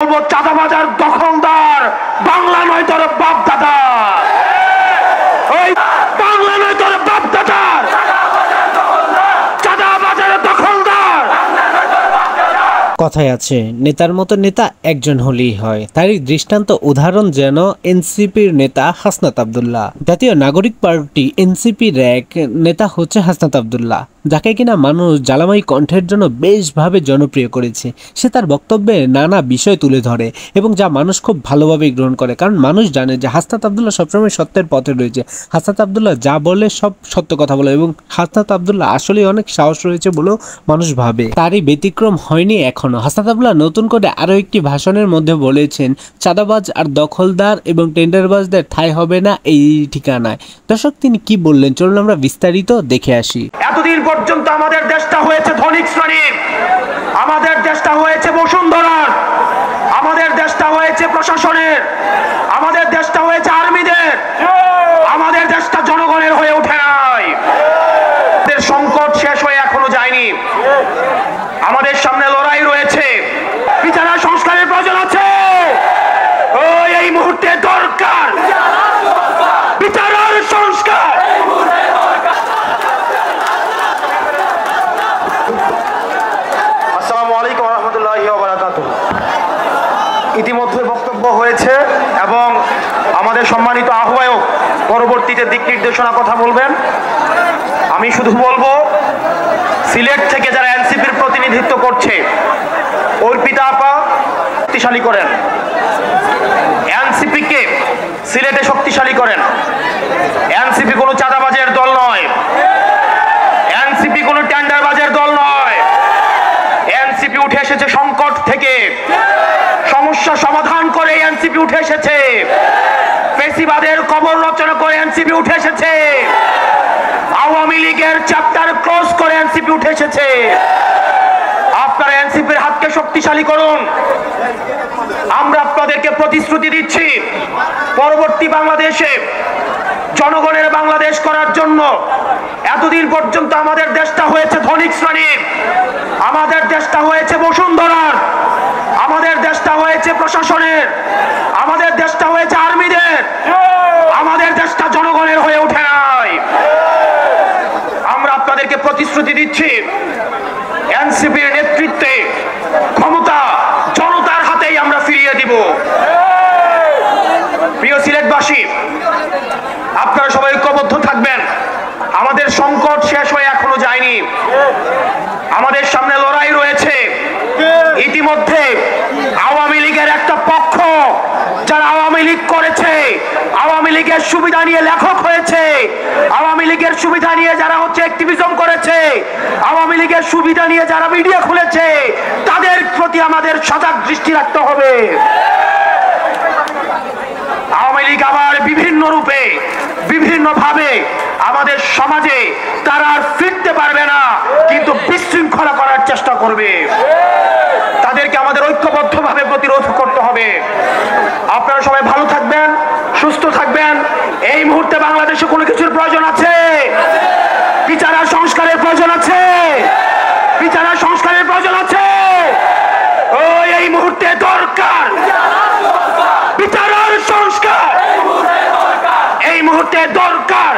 চাঁদাবাজার দখলদার বাংলা নয় তোর বাপ দাদা, ওই বাংলা নয় তোর বাপ দাদার চাঁদাবাজার দখলদার। কথায় আছে নেতার মতো নেতা একজন হলেই হয়, তারই দৃষ্টান্ত উদাহরণ যেন এনসিপির নেতা হাসনাত আব্দুল্লাহ। জাতীয় নাগরিক পার্টি এনসিপির এক নেতা হচ্ছে হাসনাত আব্দুল্লাহ, যাকে কিনা মানুষ জ্বালাময়ী কণ্ঠের জন্য বেশভাবে জনপ্রিয় করেছে। সে তার বক্তব্যে নানা বিষয় তুলে ধরে এবং যা মানুষ খুব ভালোভাবে গ্রহণ করে, কারণ মানুষ জানে যে হাসনাত আব্দুল্লাহ সবসময় সত্যের পথে রয়েছে। হাসনাত আব্দুল্লাহ যা বলে সব সত্য কথা বলে এবং হাসনাত আব্দুল্লাহ আসলে অনেক সাহস রয়েছে বলেও মানুষ ভাবে। তারই ব্যতিক্রম হয়নি এখনো। হাসনাত আব্দুল্লাহ নতুন করে আরো একটি ভাষণের মধ্যে বলেছেন, চাঁদাবাজ আর দখলদার এবং টেন্ডারবাজদের ঠাঁই হবে না এই ঠিকানায়। দর্শক, তিনি কি বললেন চলুন আমরা বিস্তারিত দেখে আসি। এতদিন পর্যন্ত আমাদের দেশটা হয়েছে ধনিক শ্রেণীর, আমাদের দেশটা হয়েছে বসুন্ধরার, আমাদের দেশটা হয়েছে প্রশাসনের, আমাদের দেশটা হয়েছে আর্মিদের, আমাদের দেশটা জনগণের হয়ে ওঠে নাই। সংকট শেষ হয়ে এখনো যায়নি, আমাদের সামনে লড়াই রয়েছে। বিচার সংস্কারের প্রয়োজন আছে, এই মুহূর্তে দরকার বিচার সংস্কার। আসসালামু আলাইকুম ওয়া রাহমাতুল্লাহি ওয়া বারাকাতুহু। ইতিমধ্যে বক্তব্য হয়েছে এবং আমাদের সম্মানিত আহ্বায়ক পরবর্তীতে দিক নির্দেশনা কথা বলবেন। আমি শুধু বলবো, সিলেট থেকে যারা এনসিপির প্রতিনিধিত্ব করছে অর্পিতা আপা শক্তিশালী করেন, এনসিপিকে সিলেটে শক্তিশালী করেন। এনসিপি কোনো চাঁদাবাজের দল নয়, এনসিপি কোনো টেন্ডারবাজের দল নয়। এনসিপি উঠে এসেছে সংকট থেকে, সমস্যা সমাধান করে এনসিপি উঠে এসেছে, ফেসিবাদের কবর রচনা করে এনসিপি উঠে এসেছে, আওয়ামী লীগের চ্যাপ্টার ক্লোজ করে এনসিপি উঠে এসেছে। আপনারা এনসিপির হাতকে শক্তিশালী করুন। আমরা আপনাদেরকে প্রতিশ্রুতি দিচ্ছি, পরবর্তী বাংলাদেশে জনগণের বাংলাদেশ করার জন্য এতদিন পর্যন্ত আমাদের দেশটা হয়েছে ধনিক শ্রেণীর, আমাদের দেশটা হয়েছে বসুন্ধরার, আমাদের দেশটা হয়েছে প্রশাসনের, আমাদের দেশটা হয়েছে আর্মিদের, আমাদের দেশটা জনগণের হয়ে ওঠে নাই। আমরা আপনাদেরকে প্রতিশ্রুতি দিচ্ছি, এনসিপির নেতৃত্বে ক্ষমতা জনতার হাতেই আমরা ফিরিয়ে দিব। প্রিয় সিলেটবাসী, আপনারা সবাই ঐক্যবদ্ধ থাকবেন। আমাদের সংকট শেষ হয়ে এখনো যায়নি, আমাদের সামনে লড়াই রয়েছে। ইতিমধ্যে আওয়ামী লীগের একটা পক্ষ যারা আওয়ামী লীগ করেছে, আওয়ামী লীগের সুবিধা নিয়ে লেখক হয়েছে, আওয়ামী লীগের সুবিধা নিয়ে যারা হচ্ছে অ্যাক্টিভিজম করেছে, আওয়ামী লীগের সুবিধা নিয়ে যারা মিডিয়া খুলেছে, তাদের প্রতি আমাদের সজাগ দৃষ্টি রাখতে হবে। আওয়ামী লীগ আবার বিভিন্ন রূপে বিভিন্ন ভাবে আমাদের সমাজে তারা আর ফিরতে পারবে না, কিন্তু বিশৃঙ্খলা করার চেষ্টা করবে। তাদেরকে আমাদের ঐক্যবদ্ধভাবে প্রতিরোধ করতে হবে। আপনারা সবাই ভালো থাকবেন, সুস্থ থাকবেন। এই মুহূর্তে বাংলাদেশে কোনো কিছুর প্রয়োজন আছে, বিচার সংস্কারের প্রয়োজন আছে, বিচার সংস্কারের প্রয়োজন আছে। এই মুহূর্তে দরকার বিচার সংস্কার, এই মুহূর্তে দরকার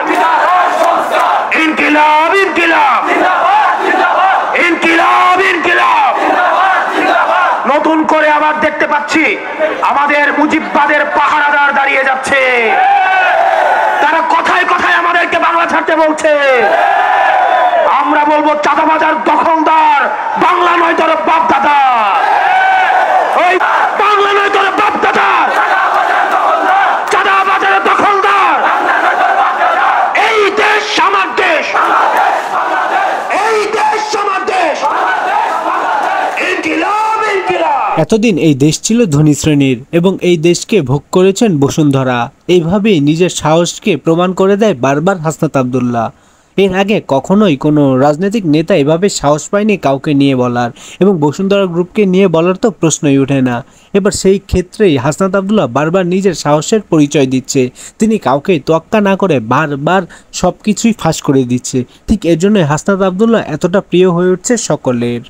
ইনকিলাব, ইনকিলাব, ইনকিলাব, ইনকিলাব। নতুন করে আবার দেখতে পাচ্ছি আমাদের মুজিববাদের পাহারাদার দাঁড়িয়ে যাচ্ছে, তারা কথায় কথায় আমাদেরকে বাংলা ছাড়তে বলছে। আমরা বলবো, চাঁদাবাজার দখলদার বাংলা নয় তোর বাপ দাদা, ওই বাংলা নয় তোর বাপ দাদা, চাঁদাবাজার দখলদার। এই দেশ আমার দেশ, এই দেশ আমার দেশ। ইনকিলাব, ইনকিলাব। এতদিন এই দেশ ছিল ধনী শ্রেণীর এবং এই দেশকে ভোগ করেছেন বসুন্ধরা। এইভাবেই নিজের সাহসকে প্রমাণ করে দেয় বারবার হাসনাত আব্দুল্লাহ। এর আগে কখনোই কোনো রাজনৈতিক নেতা এভাবে সাহস পায়নি কাউকে নিয়ে বলার, এবং বসুন্ধরা গ্রুপকে নিয়ে বলার তো প্রশ্নই ওঠে না। এবার সেই ক্ষেত্রেই হাসনাত আব্দুল্লাহ বারবার নিজের সাহসের পরিচয় দিচ্ছে। তিনি কাউকে তোয়াক্কা না করে বারবার সব কিছুই ফাঁস করে দিচ্ছে। ঠিক এর জন্যই হাসনাত আব্দুল্লাহ এতটা প্রিয় হয়ে উঠছে সকলের।